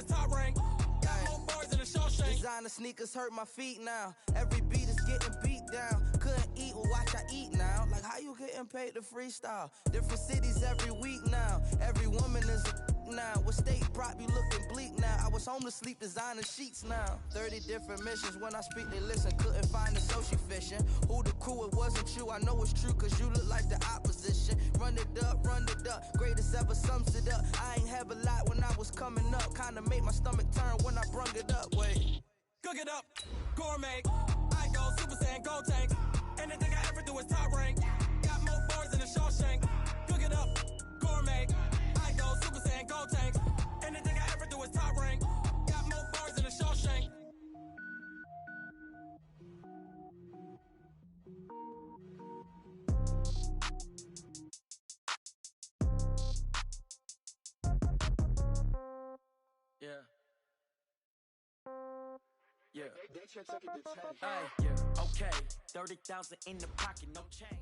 is top rank. Got more bars in the Shawshank. Designer sneakers hurt my feet now. Every beat is getting beat down. Couldn't eat, well watch I eat now. Like how you getting paid to freestyle? Different cities every week now. Every woman is a now. What state prop you looking bleak now? I was home to sleep designer sheets now. 30 different missions. When I speak they listen. Couldn't find the social fishing. Who the crew? It wasn't you. I know it's true cause you look like the opposition. Run it up, greatest ever sums it up. I ain't have a lot when I was coming up. Kinda made my stomach turn when I brung it up. Wait, cook it up, gourmet. I go Super Saiyan, gold tanks. Anything I ever do is top rank. Got more bars in the Shawshank. Cook it up, gourmet. I go Super Saiyan, gold tanks. Anything I ever do is top rank. Got more bars in the Shawshank. Yeah. Yeah. Hey, yeah. Okay. 30,000 in the pocket, no change.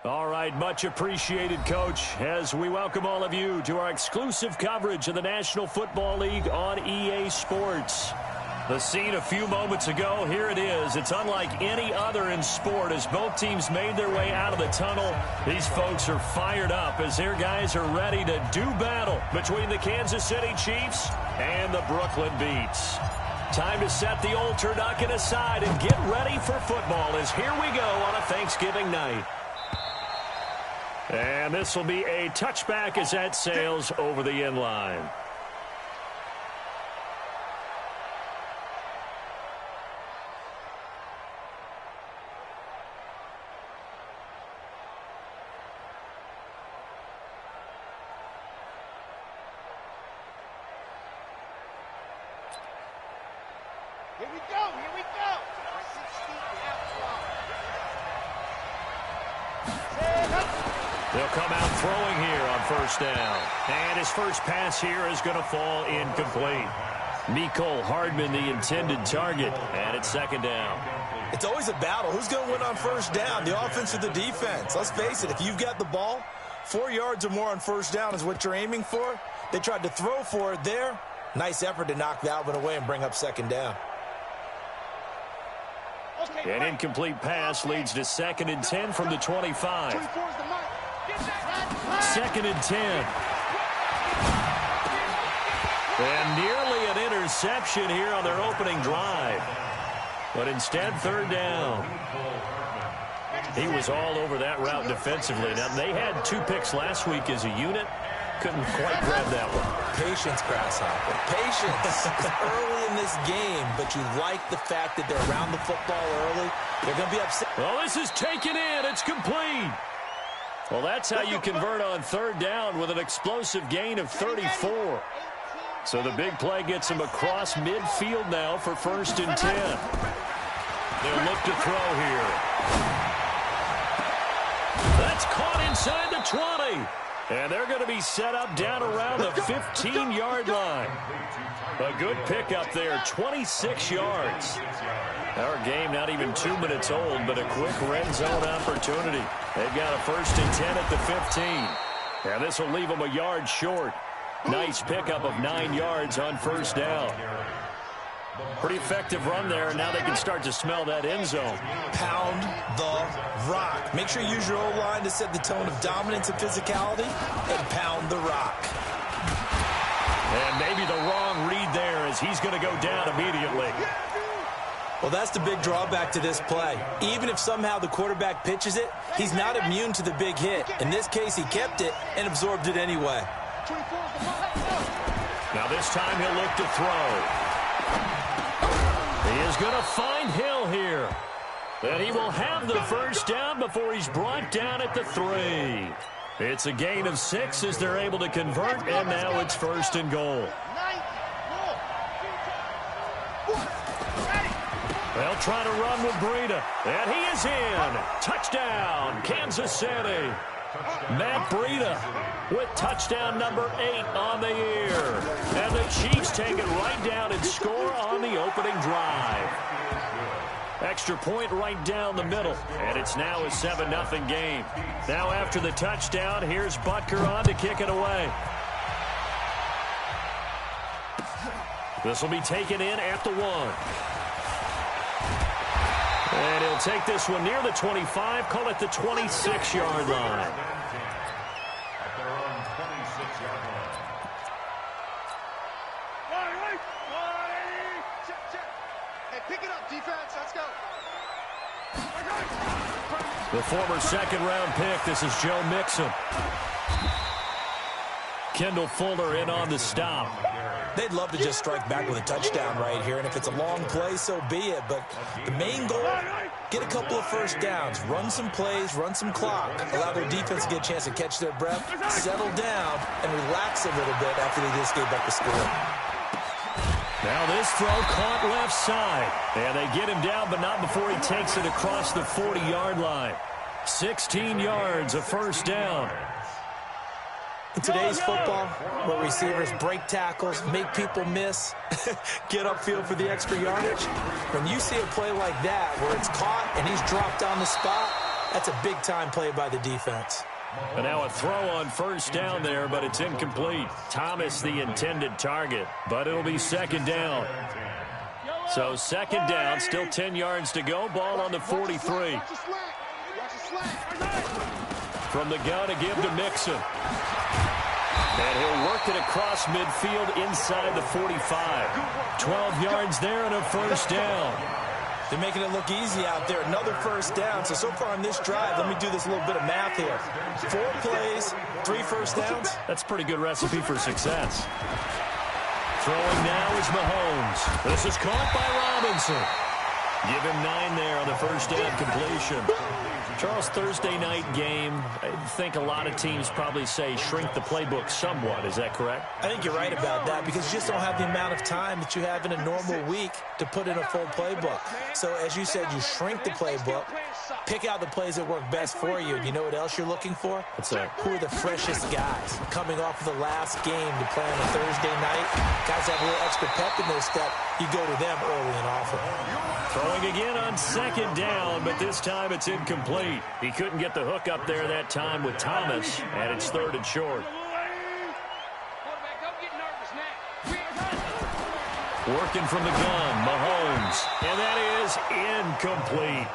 All right, much appreciated, Coach, as we welcome all of you to our exclusive coverage of the National Football League on EA Sports. The scene a few moments ago, here it is. It's unlike any other in sport as both teams made their way out of the tunnel. These folks are fired up as their guys are ready to do battle between the Kansas City Chiefs and the Brooklyn Beats. Time to set the old turducken aside and get ready for football as here we go on a Thanksgiving night. And this will be a touchback as that sails over the end line. Here we go, here we go. 6 feet out. They'll come out throwing here on first down. And his first pass here is going to fall incomplete. Mecole Hardman, the intended target, and it's second down. It's always a battle. Who's going to win on first down, the offense or the defense? Let's face it, if you've got the ball, 4 yards or more on first down is what you're aiming for. They tried to throw for it there. Nice effort to knock that one away and bring up second down. An incomplete pass leads to 2nd and 10 from the 25. 2nd and 10. And nearly an interception here on their opening drive. But instead, 3rd down. He was all over that route defensively. Now, they had 2 picks last week as a unit. Couldn't quite grab that one. Patience, Grasshopper. Patience. It's early in this game, but you like the fact that they're around the football early. They're going to be upset. Well, this is taken in. It's complete. Well, that's how you convert on 3rd down with an explosive gain of 34. So the big play gets him across midfield now for 1st and 10. They'll look to throw here. That's caught inside the 20. And they're going to be set up down around the 15-yard line. A good pickup there, 26 yards. Our game not even 2 minutes old, but a quick red zone opportunity. They've got a 1st and 10 at the 15. And this will leave them a yard short. Nice pickup of 9 yards on 1st down. Pretty effective run there, and now they can start to smell that end zone. Pound the rock. Make sure you use your O-line to set the tone of dominance and physicality, and pound the rock. And maybe the wrong read there as he's going to go down immediately. Well, that's the big drawback to this play. Even if somehow the quarterback pitches it, he's not immune to the big hit. In this case, he kept it and absorbed it anyway. Now this time he'll look to throw. He is going to find Hill here. And he will have the 1st down before he's brought down at the 3. It's a gain of 6 as they're able to convert, and now it's 1st and goal. They'll try to run with Breida, and he is in. Touchdown, Kansas City. Matt Breida with touchdown number 8 on the year. And the Chiefs take it right down and score on the opening drive. Extra point right down the middle, and it's now a 7-0 game. Now after the touchdown, here's Butker on to kick it away. This will be taken in at the 1. And he'll take this one near the 25, call it the 26-yard line. Hey, pick it up, defense. Let's go. The former second-round pick, this is Joe Mixon. Kendall Fuller in on the stop. They'd love to just strike back with a touchdown right here, and if it's a long play, so be it. But the main goal, get a couple of first downs, run some plays, run some clock, allow their defense to get a chance to catch their breath, settle down, and relax a little bit after they just gave up the score. Now this throw caught left side. And they get him down, but not before he takes it across the 40-yard line. 16 yards, a first down. In today's football, where receivers break tackles, make people miss, get upfield for the extra yardage, when you see a play like that where it's caught and he's dropped on the spot, that's a big-time play by the defense. And now a throw on first down there, but it's incomplete. Thomas the intended target, but it'll be second down. So second down, still 10 yards to go, ball on the 43. From the gun to give to Mixon. And he'll work it across midfield inside the 45. 12 yards there and a first down. They're making it look easy out there. Another first down. So far on this drive, let me do this little bit of math here. 4 plays, 3 first downs. That's a pretty good recipe for success. Throwing now is Mahomes. This is caught by Robinson. Give him 9 there on the first down completion. Charles, Thursday night game, I think a lot of teams probably say shrink the playbook somewhat. Is that correct? I think you're right about that because you just don't have the amount of time that you have in a normal week to put in a full playbook. So as you said, you shrink the playbook, pick out the plays that work best for you. You know what else you're looking for? What's that? Who are the freshest guys coming off of the last game to play on a Thursday night? Guys have a little extra pep in their step. You go to them early and often. Throwing again on second down, but this time it's incomplete. He couldn't get the hook up there that time with Thomas, and it's 3rd and short. Working from the gun, Mahomes, and that is incomplete.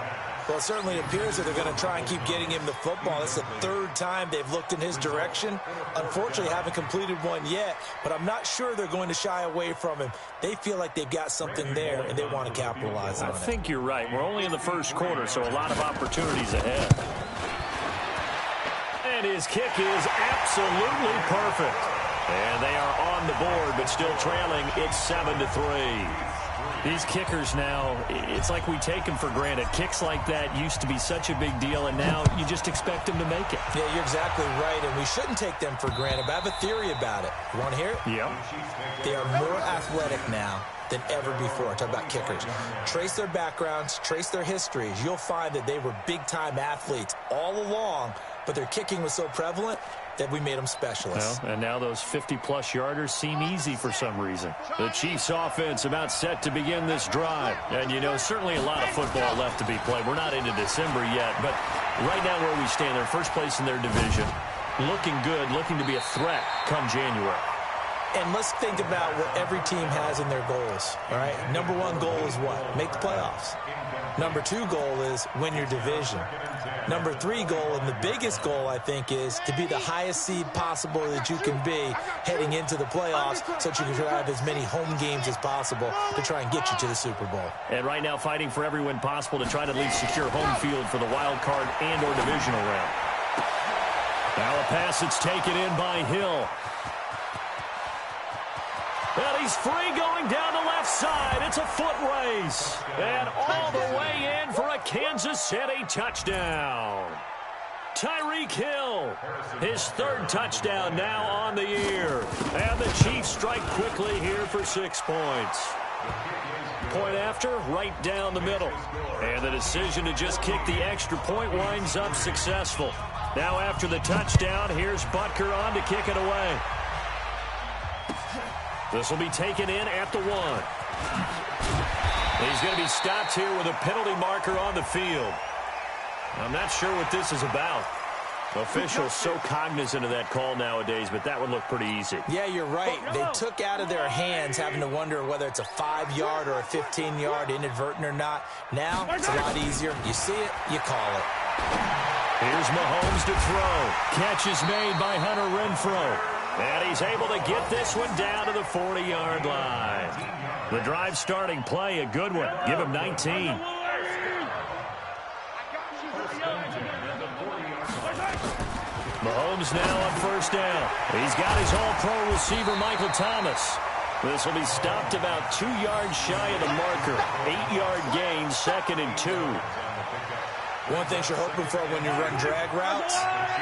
Well, it certainly appears that they're going to try and keep getting him the football. It's the 3rd time they've looked in his direction. Unfortunately, haven't completed one yet, but I'm not sure they're going to shy away from him. They feel like they've got something there, and they want to capitalize on it. I think you're right. We're only in the first quarter, so a lot of opportunities ahead. And his kick is absolutely perfect. And they are on the board, but still trailing. It's 7-3. These kickers now, it's like we take them for granted. Kicks like that used to be such a big deal, and now you just expect them to make it. Yeah, you're exactly right, and we shouldn't take them for granted, but I have a theory about it. You want to hear it? Yeah. They are more athletic now than ever before. Talk about kickers. Trace their backgrounds, trace their histories. You'll find that they were big-time athletes all along, but their kicking was so prevalent that we made them specialists. Well, and now those 50-plus yarders seem easy for some reason. The Chiefs offense about set to begin this drive. And, you know, certainly a lot of football left to be played. We're not into December yet, but right now where we stand, they're first place in their division. Looking good, looking to be a threat come January. And let's think about what every team has in their goals, all right? Number 1 goal is what? Make the playoffs. Number 2 goal is win your division. Number 3 goal, and the biggest goal, I think, is to be the highest seed possible that you can be heading into the playoffs so that you can have as many home games as possible to try and get you to the Super Bowl. And right now fighting for every win possible to try to at least secure home field for the wild card and or divisional round. Now a pass that's taken in by Hill. Well, he's free going down the left side. It's a foot race. And all the way in for a Kansas City touchdown. Tyreek Hill, his 3rd touchdown now on the year. And the Chiefs strike quickly here for 6 points. Point after, right down the middle. And the decision to just kick the extra point winds up successful. Now after the touchdown, here's Butker on to kick it away. This will be taken in at the 1. He's going to be stopped here with a penalty marker on the field. I'm not sure what this is about. Officials so cognizant of that call nowadays, but that would look pretty easy. Yeah, you're right. They took out of their hands having to wonder whether it's a 5-yard or a 15-yard, inadvertent or not. Now, it's a lot easier. You see it, you call it. Here's Mahomes to throw. Catch is made by Hunter Renfrow. And he's able to get this one down to the 40-yard line. The drive starting play, a good one. Give him 19. Mahomes now on first down. He's got his all-pro receiver, Michael Thomas. This will be stopped about 2 yards shy of the marker. 8-yard gain, 2nd and 2. One thing you're hoping for when you run drag routes,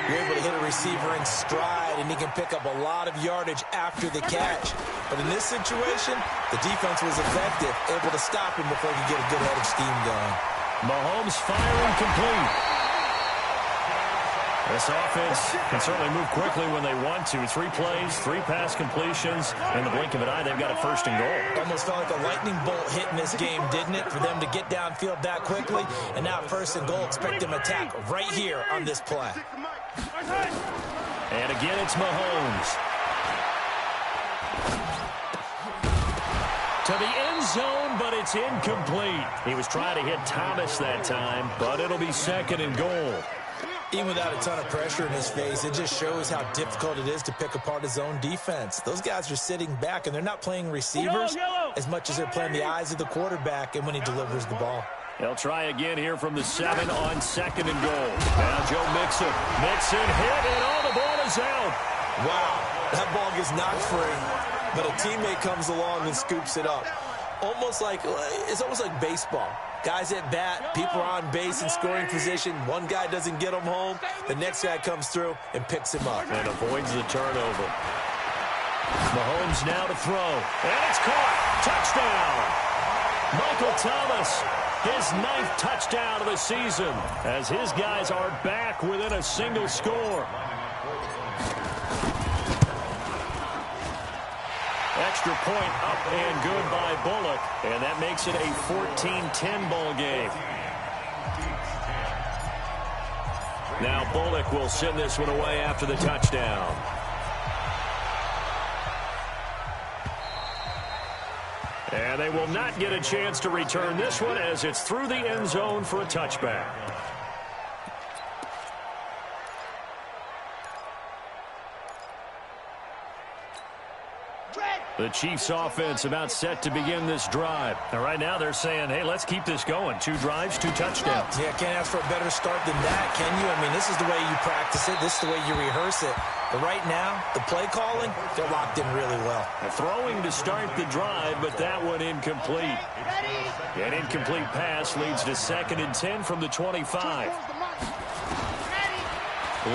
you're able to hit a receiver in stride, and he can pick up a lot of yardage after the catch. But in this situation, the defense was effective, able to stop him before he could get a good head of steam going. Mahomes firing complete. This offense can certainly move quickly when they want to. 3 plays, 3 pass completions. In the blink of an eye, they've got it 1st and goal. Almost felt like a lightning bolt hit in this game, didn't it? For them to get downfield that quickly. And now 1st and goal, expect them to attack right here on this play. And again, it's Mahomes. To the end zone, but it's incomplete. He was trying to hit Thomas that time, but it'll be 2nd and goal. Even without a ton of pressure in his face, it just shows how difficult it is to pick apart his own defense. Those guys are sitting back, and they're not playing receivers as much as they're playing the eyes of the quarterback and when he delivers the ball. They'll try again here from the 7 on 2nd and goal. Now Joe Mixon. Mixon hit, and all the ball is out. Wow, that ball gets knocked free, but a teammate comes along and scoops it up. It's almost like baseball. Guys at bat, people are on base in scoring position. One guy doesn't get him home. The next guy comes through and picks him up. And avoids the turnover. Mahomes now to throw. And it's caught. Touchdown. Michael Thomas, his 9th touchdown of the season, as his guys are back within a single score. Extra point up and good by Bullock, and that makes it a 14-10 ball game. Now Bullock will send this one away after the touchdown. And they will not get a chance to return this one as it's through the end zone for a touchback. The Chiefs offense about set to begin this drive. And right now they're saying, hey, let's keep this going. 2 drives, 2 touchdowns. Yeah, can't ask for a better start than that, can you? I mean, this is the way you practice it. This is the way you rehearse it. But right now, the play calling, they're locked in really well. Throwing to start the drive, but that one incomplete. An incomplete pass leads to 2nd and 10 from the 25.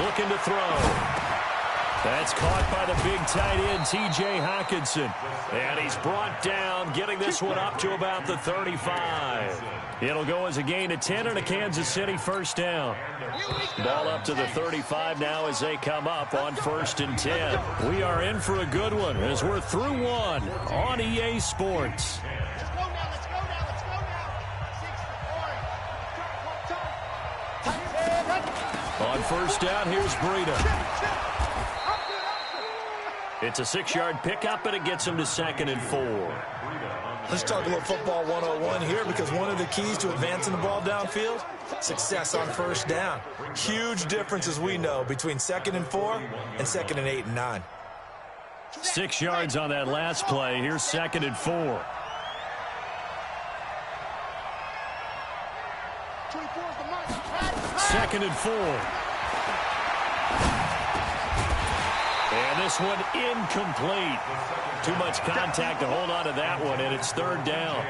Looking to throw. That's caught by the big tight end, T.J. Hockenson. And he's brought down, getting this one up to about the 35. It'll go as a gain of 10 and a Kansas City 1st down. Ball up to the 35 now as they come up on 1st and 10. We are in for a good one as we're through one on EA Sports. On 1st down, here's Breida. It's a 6-yard pickup, and it gets him to 2nd and 4. Let's talk a little football 101 here, because one of the keys to advancing the ball downfield, success on 1st down. Huge difference, as we know, between 2nd and 4 and 2nd and 8 and 9. 6 yards on that last play. Here's 2nd and 4. Second and 4. And this one incomplete. Too much contact to hold on to that one, and it's 3rd down.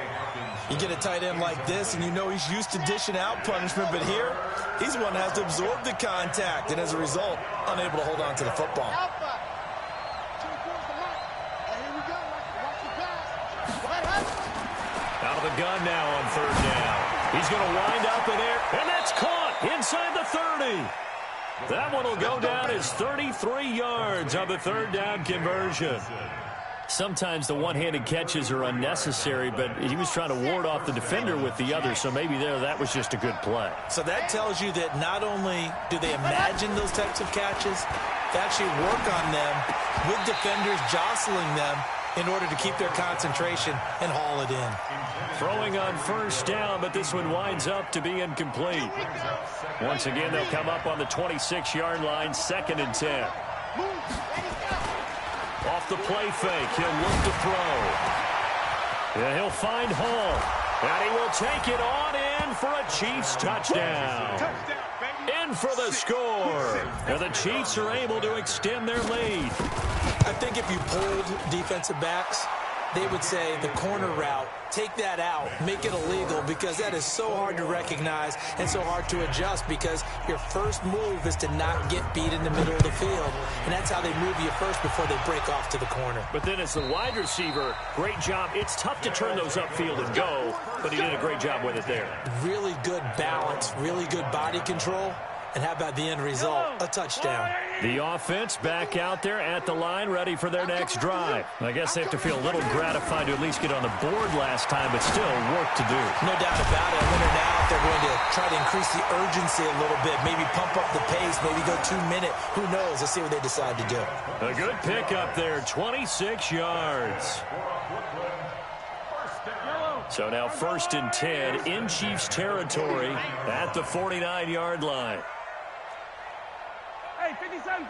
You get a tight end like this, and you know he's used to dishing out punishment, but here, he's the one that has to absorb the contact, and as a result, unable to hold on to the football. Out of the gun now on 3rd down. He's going to wind up in there, and that's caught inside the 30. That one will go down as 33 yards on the 3rd down conversion. Sometimes the one-handed catches are unnecessary, but he was trying to ward off the defender with the other, so maybe that was just a good play. So that tells you that not only do they imagine those types of catches, they actually work on them with defenders jostling them in order to keep their concentration and haul it in. Throwing on first down, but this one winds up to be incomplete. Once again, they'll come up on the 26-yard line, 2nd and 10. Off the play fake, he'll look to throw. Yeah, he'll find Hall, and he will take it on in for a Chiefs touchdown. In for the score. And the Chiefs are able to extend their lead. I think if you polled defensive backs, they would say the corner route, take that out, make it illegal, because that is so hard to recognize and so hard to adjust, because your first move is to not get beat in the middle of the field, and that's how they move you first before they break off to the corner. But then as the wide receiver, great job. It's tough to turn those upfield and go, but he did a great job with it there. Really good balance, really good body control. And how about the end result? A touchdown. The offense back out there at the line, ready for their next drive. I guess they have to feel a little gratified to at least get on the board last time, but still work to do. No doubt about it. I wonder now if they're going to try to increase the urgency a little bit, maybe pump up the pace, maybe go 2-minute. Who knows? Let's see what they decide to do. A good pickup there, 26 yards. So now 1st and 10 in Chiefs territory at the 49-yard line. Hey, 57.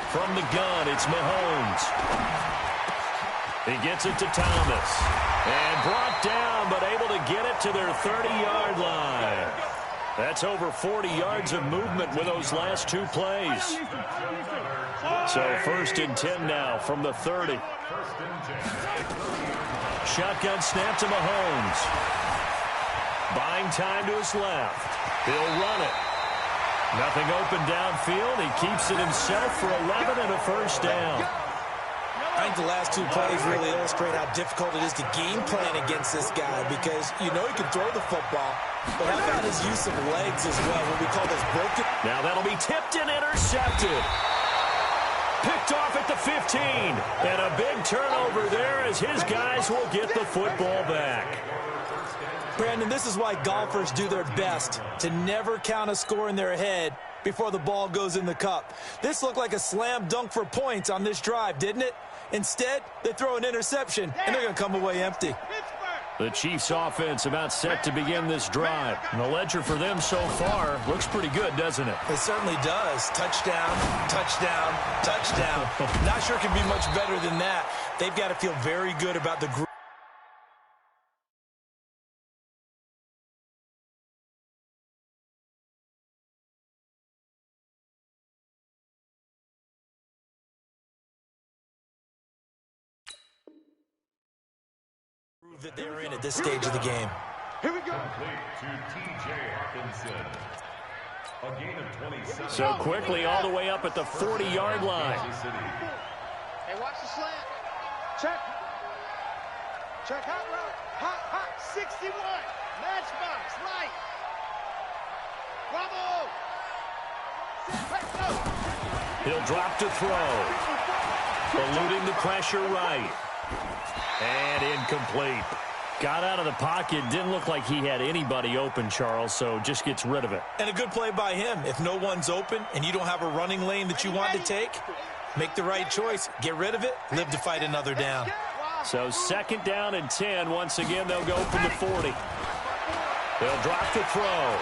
From the gun, it's Mahomes. He gets it to Thomas. And brought down, but able to get it to their 30-yard line. That's over 40 yards of movement with those last 2 plays. So 1st and 10 now from the 30. Shotgun snap to Mahomes. Buying time to his left. He'll run it. Nothing open downfield. He keeps it himself for 11 and a first down. I think the last 2 plays really illustrate how difficult it is to game plan against this guy, because you know he can throw the football, but how about his use of legs as well, what we call those broken. Now that'll be tipped and intercepted. Picked off at the 15. And a big turnover there as his guys will get the football back. Brandon, this is why golfers do their best to never count a score in their head before the ball goes in the cup. This looked like a slam dunk for points on this drive, didn't it? Instead, they throw an interception, and they're going to come away empty. The Chiefs offense about set to begin this drive. And the ledger for them so far looks pretty good, doesn't it? It certainly does. Touchdown, touchdown, touchdown. Not sure it can be much better than that. They've got to feel very good about the group. That they're in at this stage of the game. Here we go. So quickly all the way up at the 40-yard line. Hey, watch the slant. Check. Hot route. Hot. 61. Matchbox. Right. Bravo. He'll drop to throw. Eluding the pressure right. And incomplete. Got out of the pocket. Didn't look like he had anybody open, Charles, so just gets rid of it. And a good play by him. If no one's open and you don't have a running lane that you want to take, make the right choice. Get rid of it. Live to fight another down. So 2nd down and 10. Once again, they'll go from the 40. They'll drop to throw.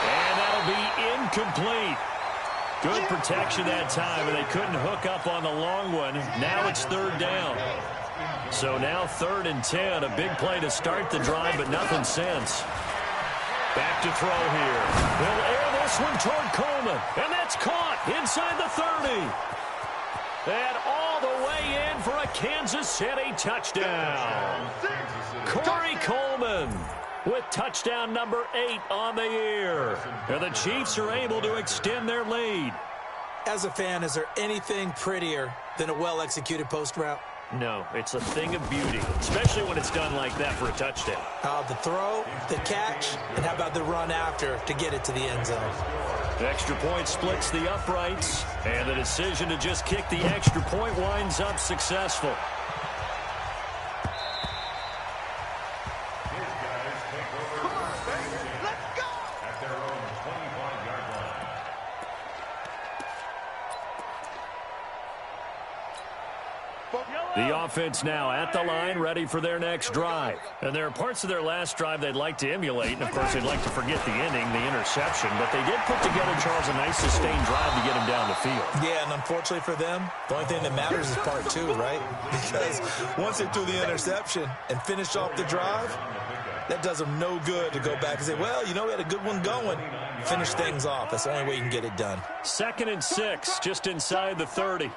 And that'll be incomplete. Good protection that time, and they couldn't hook up on the long one. Now it's 3rd down. So now 3rd and 10. A big play to start the drive, but nothing since. Back to throw here. They'll air this one toward Coleman, and that's caught inside the 30. And all the way in for a Kansas City touchdown. Corey Coleman with touchdown number 8 on the year. And the Chiefs are able to extend their lead. As a fan, is there anything prettier than a well-executed post route? No, it's a thing of beauty, especially when it's done like that for a touchdown. The throw, the catch, and how about the run after to get it to the end zone? The extra point splits the uprights, and the decision to just kick the extra point winds up successful. The offense now at the line, ready for their next drive. And there are parts of their last drive they'd like to emulate, and of course they'd like to forget the inning, the interception, but they did put together, Charles, a nice sustained drive to get him down the field. Yeah, and unfortunately for them, the only thing that matters is part two, right? Because once they threw the interception and finished off the drive, that does them no good to go back and say, well, you know, we had a good one going. Finish things off. That's the only way you can get it done. 2nd and 6, just inside the 30.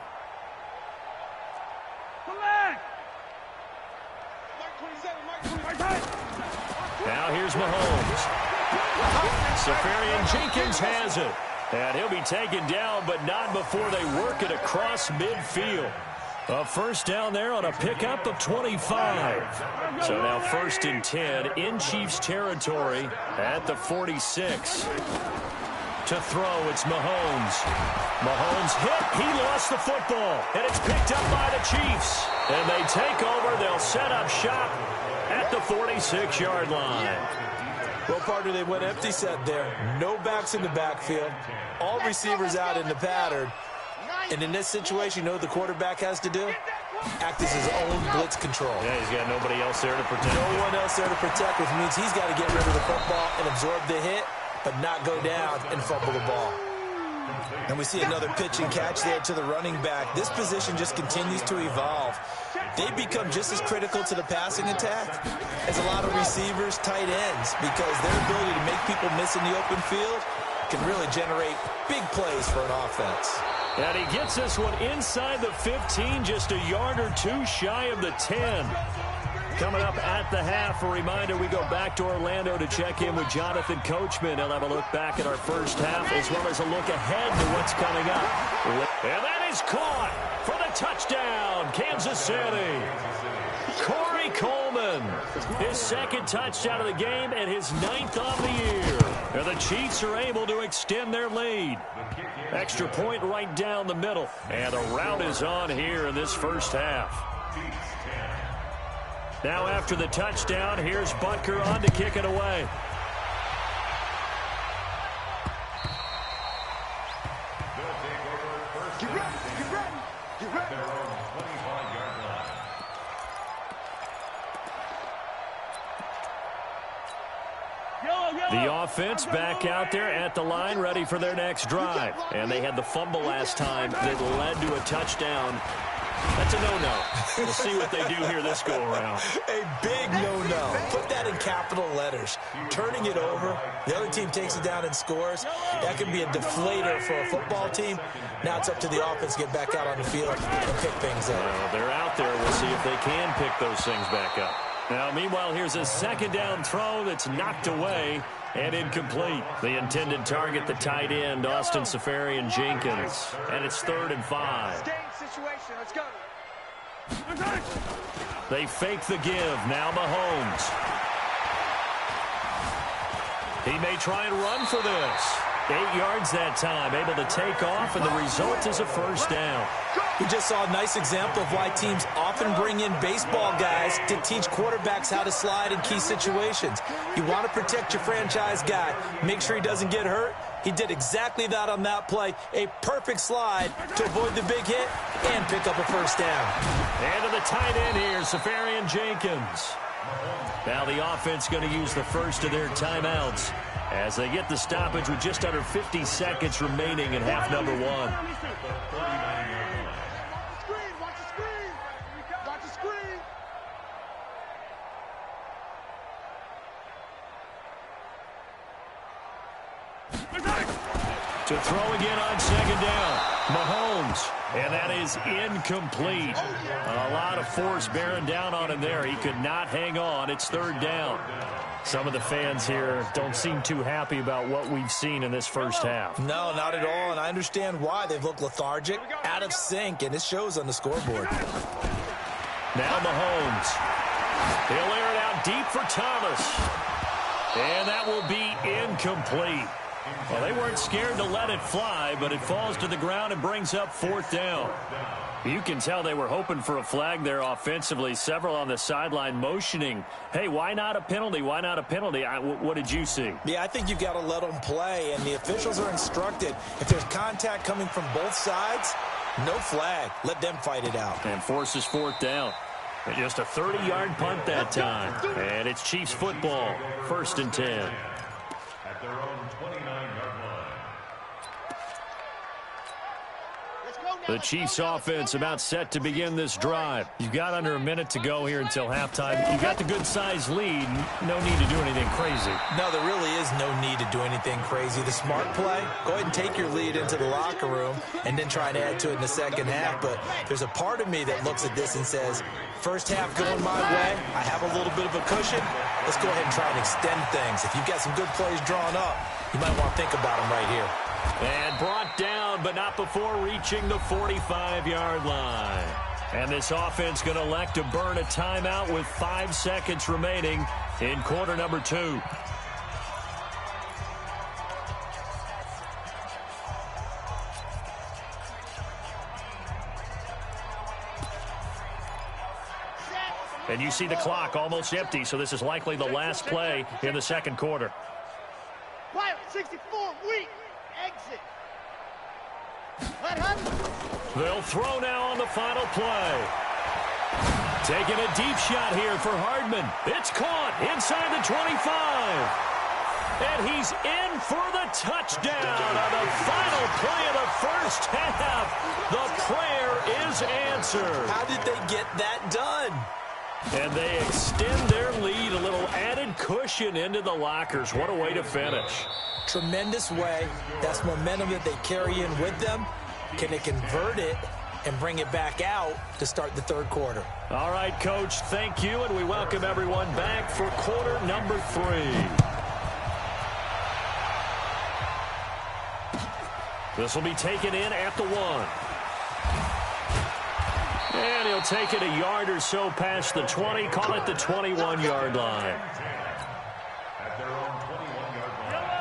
Now here's Mahomes. Safarian Jenkins has it. And he'll be taken down, but not before they work it across midfield. A first down there on a pickup of 25. So now 1st and 10 in Chiefs territory at the 46. To throw, it's Mahomes. Mahomes hit. He lost the football. And it's picked up by the Chiefs. And they take over. They'll set up shop at the 46-yard line. Well, partner, they went empty set there. No backs in the backfield. All receivers out in the pattern. And in this situation, you know what the quarterback has to do? Act as his own blitz control. Yeah, he's got nobody else there to protect. No one else there to protect, which means he's got to get rid of the football and absorb the hit, but not go down and fumble the ball. And we see another pitch and catch there to the running back. This position just continues to evolve. They become just as critical to the passing attack as a lot of receivers, tight ends, because their ability to make people miss in the open field can really generate big plays for an offense. And he gets this one inside the 15, just a yard or two shy of the 10. Coming up at the half, a reminder, we go back to Orlando to check in with Jonathan Coachman. He'll have a look back at our first half as well as a look ahead to what's coming up. And that is caught for the touchdown, Kansas City. Corey Coleman, his 2nd touchdown of the game and his 9th on the year. And the Chiefs are able to extend their lead. Extra point right down the middle. And the route is on here in this first half. Now after the touchdown, here's Butker on to kick it away. Get ready, get ready, get ready. The offense back out there at the line, ready for their next drive. And they had the fumble last time that led to a touchdown. That's a no-no. We'll see what they do here this go-around. A big no-no. Put that in capital letters. Turning it over, the other team takes it down and scores. That can be a deflator for a football team. Now it's up to the offense to get back out on the field and pick things up. Well, they're out there. We'll see if they can pick those things back up. Now, meanwhile, here's a 2nd down throw that's knocked away and incomplete. The intended target, the tight end, Austin Safarian Jenkins. And it's 3rd and 5. Let's go. They fake the give. Now Mahomes. He may try and run for this. 8 yards that time, able to take off, and the result is a first down. We just saw a nice example of why teams often bring in baseball guys to teach quarterbacks how to slide in key situations. You want to protect your franchise guy. Make sure he doesn't get hurt. He did exactly that on that play. A perfect slide to avoid the big hit and pick up a first down. And to the tight end here, Safarian Jenkins. Now the offense going to use the first of their timeouts as they get the stoppage with just under 50 seconds remaining in half number 1. Watch the screen. Watch the screen. To throw again on 2nd down. Mahomes. And that is incomplete. A lot of force bearing down on him there. He could not hang on. It's 3rd down. Some of the fans here don't seem too happy about what we've seen in this first half. No, not at all, and I understand why. They've looked lethargic, out of sync, and it shows on the scoreboard. Now Mahomes. He'll air it out deep for Thomas. And that will be incomplete. Well, they weren't scared to let it fly, but it falls to the ground and brings up 4th down. You can tell they were hoping for a flag there offensively. Several on the sideline motioning, hey, why not a penalty? Why not a penalty? What did you see? Yeah, I think you've got to let them play, and the officials are instructed. If there's contact coming from both sides, no flag. Let them fight it out. And forces 4th down. And just a 30-yard punt that time. And it's Chiefs football, 1st and 10. At their own 29-yard line. The Chiefs offense about set to begin this drive. You've got under a minute to go here until halftime. You've got the good-sized lead. No need to do anything crazy. No, there really is no need to do anything crazy. The smart play, go ahead and take your lead into the locker room and then try and add to it in the second half. But there's a part of me that looks at this and says, first half going my way, I have a little bit of a cushion. Let's go ahead and try and extend things. If you've got some good plays drawn up, you might want to think about them right here. And brought down, but not before reaching the 45-yard line. And this offense going to elect to burn a timeout with 5 seconds remaining in quarter number 2. And you see the clock almost empty, so this is likely the last play in the second quarter. Pilot 64, weak. Exit. They'll throw now on the final play. Taking a deep shot here for Hardman. It's caught inside the 25. And he's in for the touchdown on the final play of the first half. The prayer is answered. How did they get that done? And they extend their lead, a little added cushion into the lockers. What a way to finish. Tremendous way. That's momentum that they carry in with them. Can they convert it and bring it back out to start the third quarter? All right, Coach, thank you, and we welcome everyone back for quarter number 3. This will be taken in at the 1. And he'll take it a yard or so past the 20, call it the 21-yard line.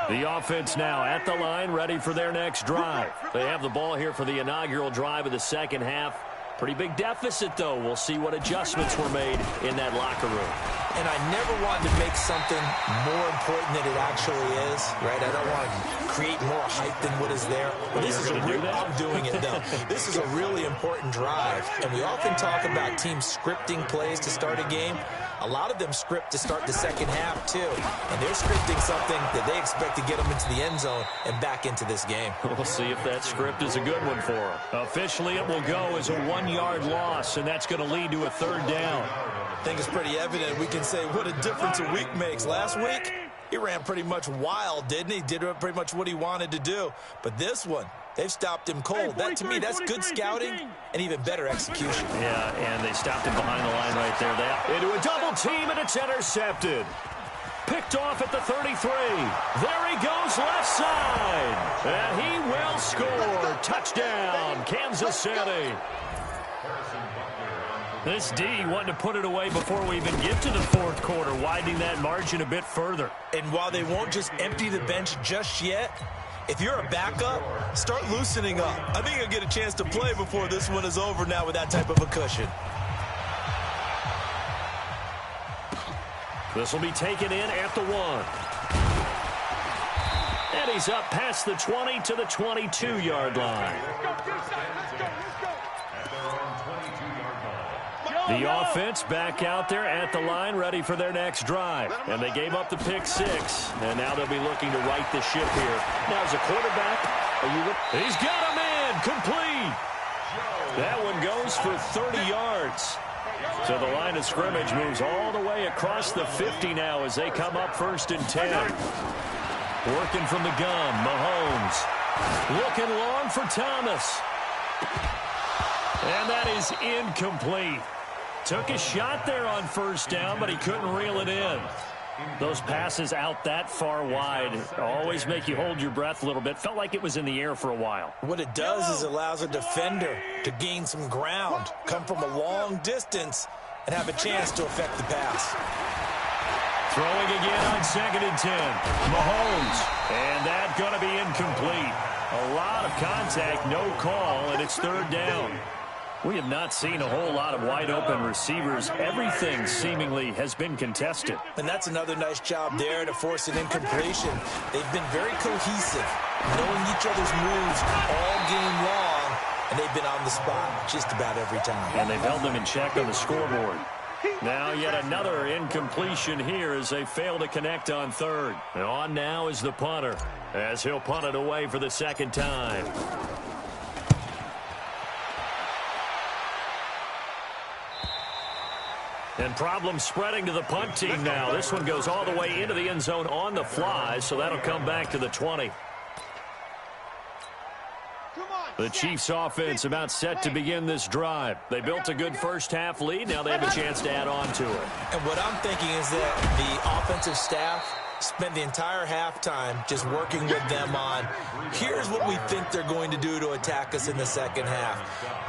The offense now at the line, ready for their next drive. They have the ball here for the inaugural drive of the second half. Pretty big deficit, though. We'll see what adjustments were made in that locker room. And I never wanted to make something more important than it actually is, right? I don't want to create more hype than what is there. But this is I'm doing it, though. This is a really important drive. And we often talk about teams scripting plays to start a game. A lot of them script to start the second half, too. And they're scripting something that they expect to get them into the end zone and back into this game. We'll see if that script is a good one for them. Officially, it will go as a 1-yard loss, and that's going to lead to a 3rd down. I think it's pretty evident. We can say what a difference a week makes. Last week, he ran pretty much wild, didn't he? Did pretty much what he wanted to do. But this one, they've stopped him cold. That, to me, that's good scouting and even better execution. Yeah, and they stopped him behind the line right there. Into a double team, and it's intercepted. Picked off at the 33. There he goes left side. And he will score. Touchdown, Kansas City. This D wanting to put it away before we even get to the fourth quarter, widening that margin a bit further. And while they won't just empty the bench just yet, if you're a backup, start loosening up. I think you'll get a chance to play before this one is over now with that type of a cushion. This will be taken in at the 1. And he's up past the 20 to the 22-yard line. The offense back out there at the line, ready for their next drive. And they gave up the pick 6, and now they'll be looking to right the ship here. Now, as a quarterback, he's got him in, complete. That one goes for 30 yards. So the line of scrimmage moves all the way across the 50 now as they come up 1st and 10. Working from the gun, Mahomes. Looking long for Thomas. And that is incomplete. Took a shot there on 1st down, but he couldn't reel it in. Those passes out that far wide always make you hold your breath a little bit. Felt like it was in the air for a while. What it does is allows a defender to gain some ground, come from a long distance, and have a chance to affect the pass. Throwing again on 2nd and 10. Mahomes. And that's going to be incomplete. A lot of contact, no call, and it's 3rd down. We have not seen a whole lot of wide-open receivers. Everything seemingly has been contested. And that's another nice job there to force an incompletion. They've been very cohesive, knowing each other's moves all game long, and they've been on the spot just about every time. And they've held them in check on the scoreboard. Now yet another incompletion here as they fail to connect on 3rd. And on now is the punter, as he'll punt it away for the 2nd time. And problems spreading to the punt team now. This one goes all the way into the end zone on the fly, so that'll come back to the 20. The Chiefs offense about set to begin this drive. They built a good first-half lead. Now they have a chance to add on to it. And what I'm thinking is that the offensive staff spent the entire halftime just working with them on, here's what we think they're going to do to attack us in the second half.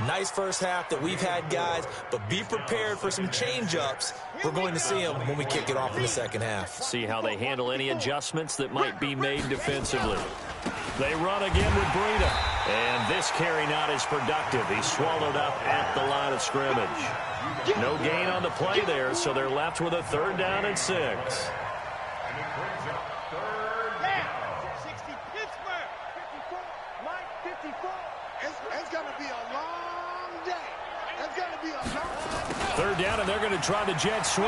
Nice first half that we've had, guys, but be prepared for some change-ups. We're going to see them when we kick it off in the second half. See how they handle any adjustments that might be made defensively. They run again with Breida. And this carry not as productive. He's swallowed up at the line of scrimmage. No gain on the play there, so they're left with a 3rd down and 6. It's going to be a long day. It's going to be a long day. 3rd down, and they're going to try the jet sweep.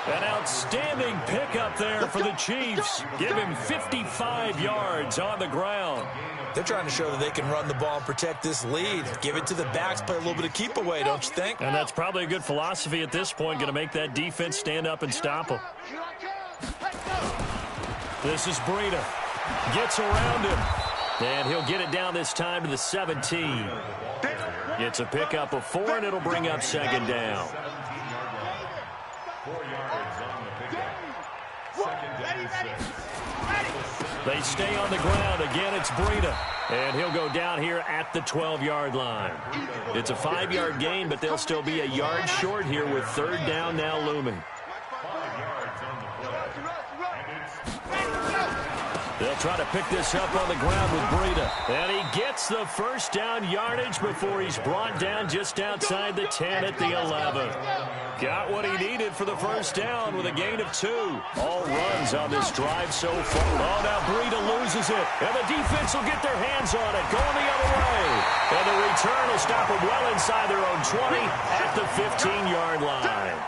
An outstanding pickup there for the Chiefs. Give him 55 yards on the ground. They're trying to show that they can run the ball and protect this lead. Give it to the backs, play a little bit of keep away, don't you think? And that's probably a good philosophy at this point, going to make that defense stand up and stop them. This is Breida. Gets around him. And he'll get it down this time to the 17. It's a pickup of 4, and it'll bring up 2nd down. They stay on the ground. Again, it's Breida. And he'll go down here at the 12-yard line. It's a 5-yard gain, but they'll still be a yard short here with 3rd down now looming. They'll try to pick this up on the ground with Breida. And he gets the 1st down yardage before he's brought down just outside the 10 at the 11. Got what he needed for the 1st down with a gain of 2. All runs on this drive so far. Oh, now Breida loses it. And the defense will get their hands on it, going the other way. And the return will stop them well inside their own 20 at the 15-yard line.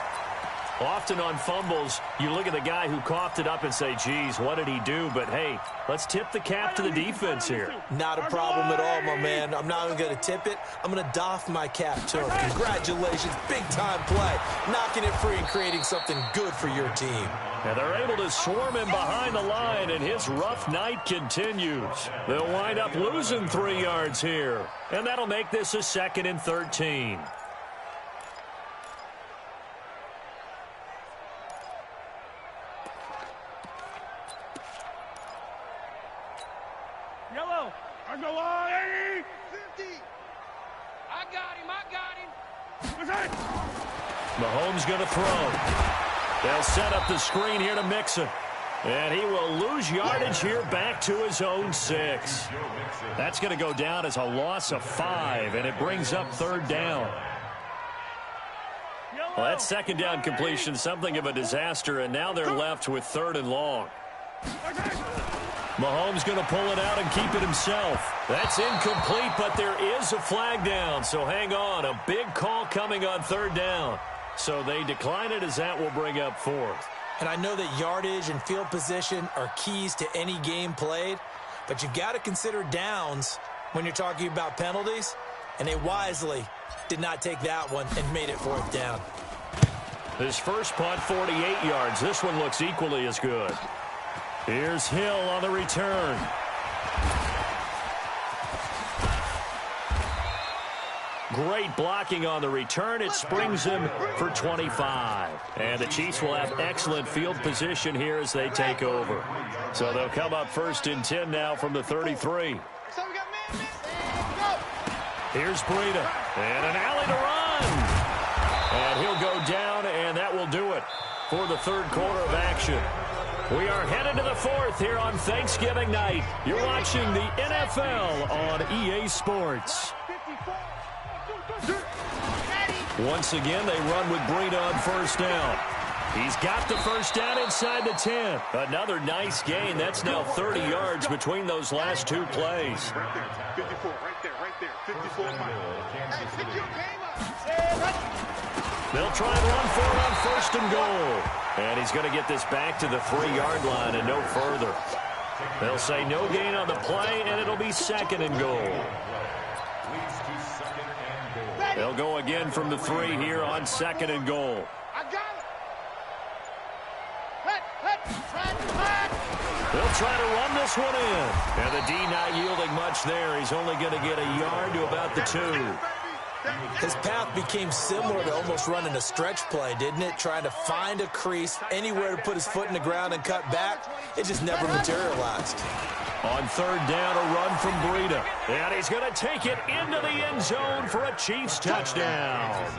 Often on fumbles, you look at the guy who coughed it up and say, geez, what did he do? But, hey, let's tip the cap to the defense here. Not a problem at all, my man. I'm not even going to tip it. I'm going to doff my cap to him. Congratulations, big-time play. Knocking it free and creating something good for your team. And they're able to swarm him behind the line, and his rough night continues. They'll wind up losing 3 yards here. And that'll make this a 2nd and 13. Yellow. I go on. 50. I got him. Mahomes going to throw. They'll set up the screen here to Mixon. And he will lose yardage here back to his own 6. That's going to go down as a loss of 5, and it brings up 3rd down. Well, that 2nd down completion, something of a disaster, and now they're left with 3rd and long. Mahomes going to pull it out and keep it himself. That's incomplete, but there is a flag down, so hang on. A big call coming on 3rd down. So they decline it as that will bring up 4th. And I know that yardage and field position are keys to any game played, but you've got to consider downs when you're talking about penalties, and they wisely did not take that one and made it 4th down. His first punt, 48 yards. This one looks equally as good. Here's Hill on the return. Great blocking on the return. It springs him for 25. And the Chiefs will have excellent field position here as they take over. So they'll come up 1st and 10 now from the 33. So we got man. Here's Breida. And an alley to run. And he'll go down, and that will do it for the third quarter of action. We are headed to the fourth here on Thanksgiving night. You're watching the NFL on EA Sports. Once again, they run with Breida on first down. He's got the first down inside the 10. Another nice gain. That's now 30 yards between those last two plays. Right there, 54, right there, 54. Hey, pick your game up. They'll try and run for it on first and goal. And he's going to get this back to the 3-yard line and no further. They'll say no gain on the play, and it'll be second and goal. They'll go again from the 3 here on second and goal. I got it. They'll try to run this one in. And the D not yielding much there. He's only going to get a yard to about the 2. His path became similar to almost running a stretch play, didn't it? Trying to find a crease, anywhere to put his foot in the ground and cut back. It just never materialized. On third down, a run from Breida. And he's going to take it into the end zone for a Chiefs touchdown.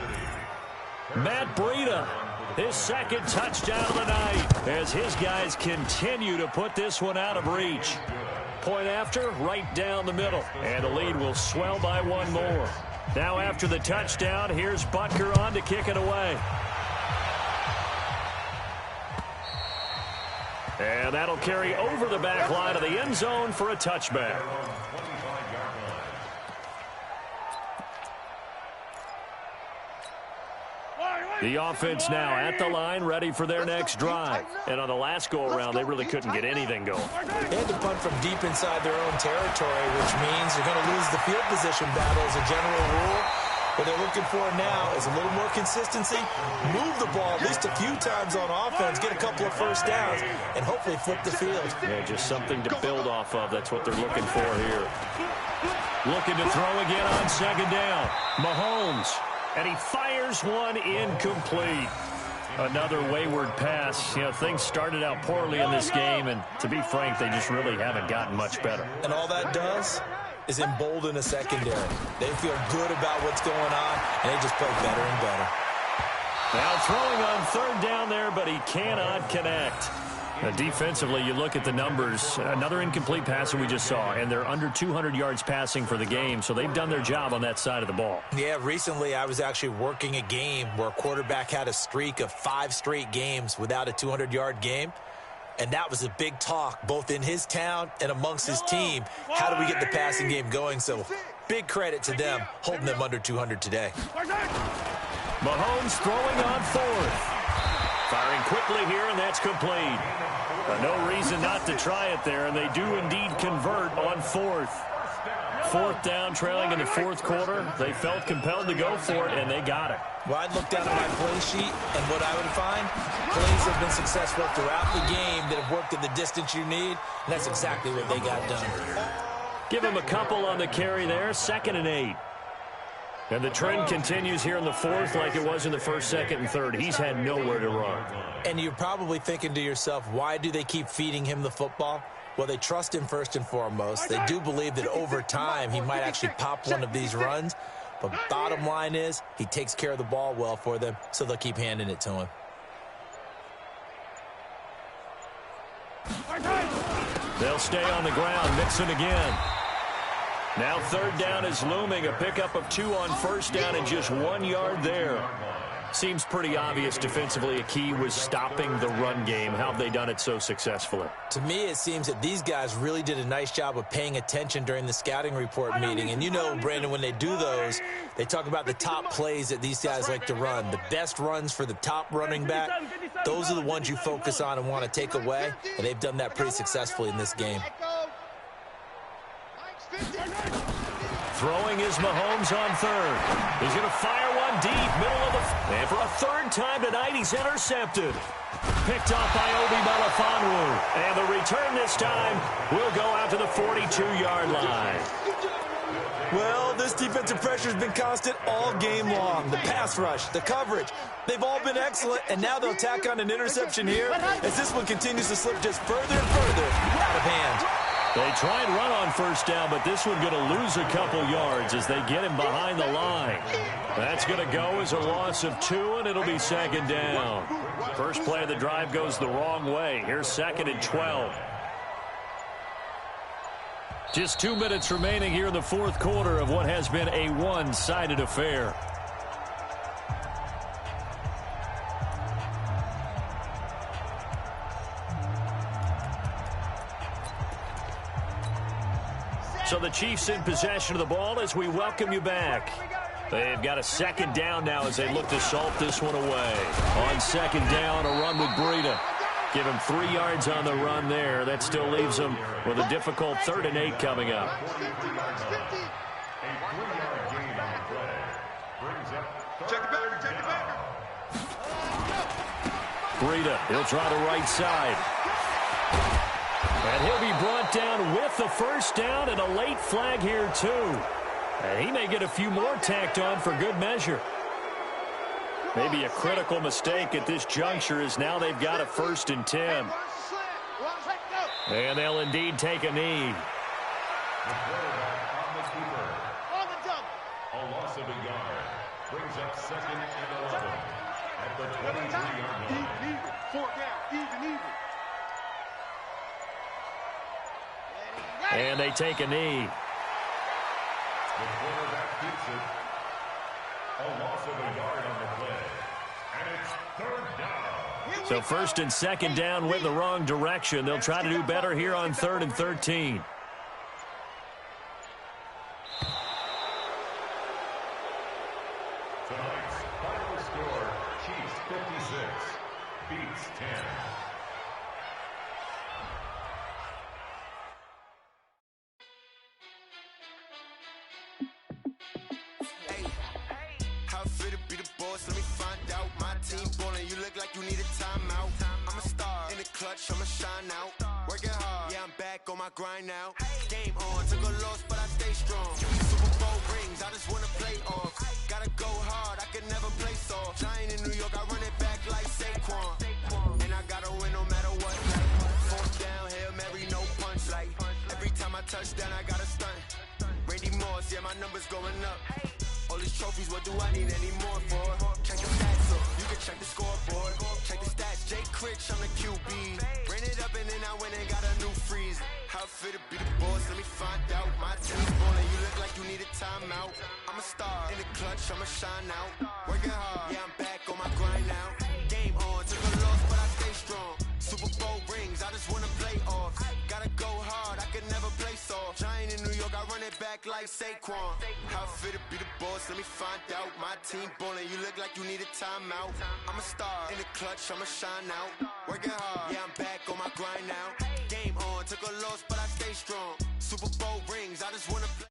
Matt Breida, his second touchdown of the night, as his guys continue to put this one out of reach. Point after, right down the middle. And the lead will swell by one more. Now after the touchdown, here's Butker on to kick it away. And that'll carry over the back line of the end zone for a touchback. The offense now at the line, ready for their next drive. And on the last go-around, they really couldn't get anything going. They had to punt from deep inside their own territory, which means they're going to lose the field position battle as a general rule. What they're looking for now is a little more consistency, move the ball at least a few times on offense, get a couple of first downs, and hopefully flip the field. Yeah, just something to build off of. That's what they're looking for here. Looking to throw again on second down. Mahomes. And he fires one incomplete. Another wayward pass. You know, things started out poorly in this game, and to be frank, they just really haven't gotten much better. And all that does is embolden a secondary. They feel good about what's going on, and they just play better and better. Now throwing on third down there, but he cannot connect. Defensively, you look at the numbers. Another incomplete pass that we just saw, and they're under 200 yards passing for the game, so they've done their job on that side of the ball. Yeah, recently I was actually working a game where a quarterback had a streak of 5 straight games without a 200-yard game, and that was a big talk both in his town and amongst his team. How do we get the passing game going? So big credit to them holding them under 200 today. Mahomes throwing on fourth. Firing quickly here, and that's complete. No reason not to try it there, and they do indeed convert on fourth. Fourth down, trailing in the fourth quarter. They felt compelled to go for it, and they got it. Well, I'd look down at my play sheet, and what I would find, plays have been successful throughout the game that have worked at the distance you need, and that's exactly what they got done. Give him a couple on the carry there, 2nd and 8. And the trend continues here in the fourth like it was in the first, second, and third. He's had nowhere to run. And you're probably thinking to yourself, why do they keep feeding him the football? Well, they trust him first and foremost. They do believe that over time he might actually pop one of these runs. But bottom line is he takes care of the ball well for them, so they'll keep handing it to him. They'll stay on the ground, Mixon again. Now third down is looming, a pickup of 2 on first down and just 1 yard there. Seems pretty obvious defensively a key was stopping the run game. How have they done it so successfully? To me, it seems that these guys really did a nice job of paying attention during the scouting report meeting. And you know, Brandon, when they do those, they talk about the top plays that these guys like to run. The best runs for the top running back, those are the ones you focus on and want to take away. And they've done that pretty successfully in this game. Throwing is Mahomes on third. He's going to fire one deep, middle of the... And for a third time tonight, he's intercepted. Picked off by Obi Melifonwu. And the return this time will go out to the 42-yard line. Well, this defensive pressure has been constant all game long. The pass rush, the coverage, they've all been excellent, and now they'll tack on an interception here as this one continues to slip just further and further out of hand. They try and run on first down, but this one going to lose a couple yards as they get him behind the line. That's going to go as a loss of 2, and it'll be second down. First play of the drive goes the wrong way. Here's 2nd and 12. Just 2 minutes remaining here in the fourth quarter of what has been a one-sided affair. So the Chiefs in possession of the ball as we welcome you back. They've got a second down now as they look to salt this one away. On second down, a run with Breida. Give him 3 yards on the run there. That still leaves him with a difficult 3rd and 8 coming up. Breida, he'll try the right side. And he'll be brought down with the first down and a late flag here, too. And he may get a few more tacked on for good measure. Maybe a critical mistake at this juncture as now they've got a 1st and 10. And they'll indeed take a knee. A loss of a yard brings up 2nd and 11 at the 23-yard line. Even. 4 down. Even. And they take a knee. The quarterback keeps it. A loss of a yard on the play. And it's 3rd down. So 1st and 2nd down went the wrong direction. They'll try to do better here on 3rd and 13. Tonight's final score, Chiefs 56, Beats 10. How fit to be the boss? Let me find out. My team ballin', you look like you need a timeout. I'm a star in the clutch, I'ma shine out. Working hard, yeah, I'm back on my grind now. Game on, took a loss, but I stay strong. Super Bowl rings, I just wanna play off. Gotta go hard, I can never play soft. Giant in New York, I run it back like Saquon. And I gotta win no matter what. 4th down, Hail Mary, no punch. Like every time I touch down, I gotta stunt. Randy Moss, yeah, my numbers going up. All these trophies, what do I need any more for? Check the stats up, you can check the scoreboard. Check the stats, Jake Critch, I'm the QB. Ran it up and then I went and got a new freeze. How fit to be the boss, let me find out. My team's ballin', you look like you need a timeout. I'm a star in the clutch, I'ma shine out. Working hard, yeah, I'm back on my grind now. Game on, took a loss, but I stay strong. Super Bowl rings, I just wanna play off. Gotta go hard, I can never play soft. Giant in New York, I run it back like Saquon. How fit to be the boss, let me find out. My team ballin', you look like you need a timeout. I'm a star in the clutch, I'ma shine out. Working hard, yeah, I'm back on my grind now. Game on, took a loss, but I stay strong. Super Bowl rings, I just wanna play.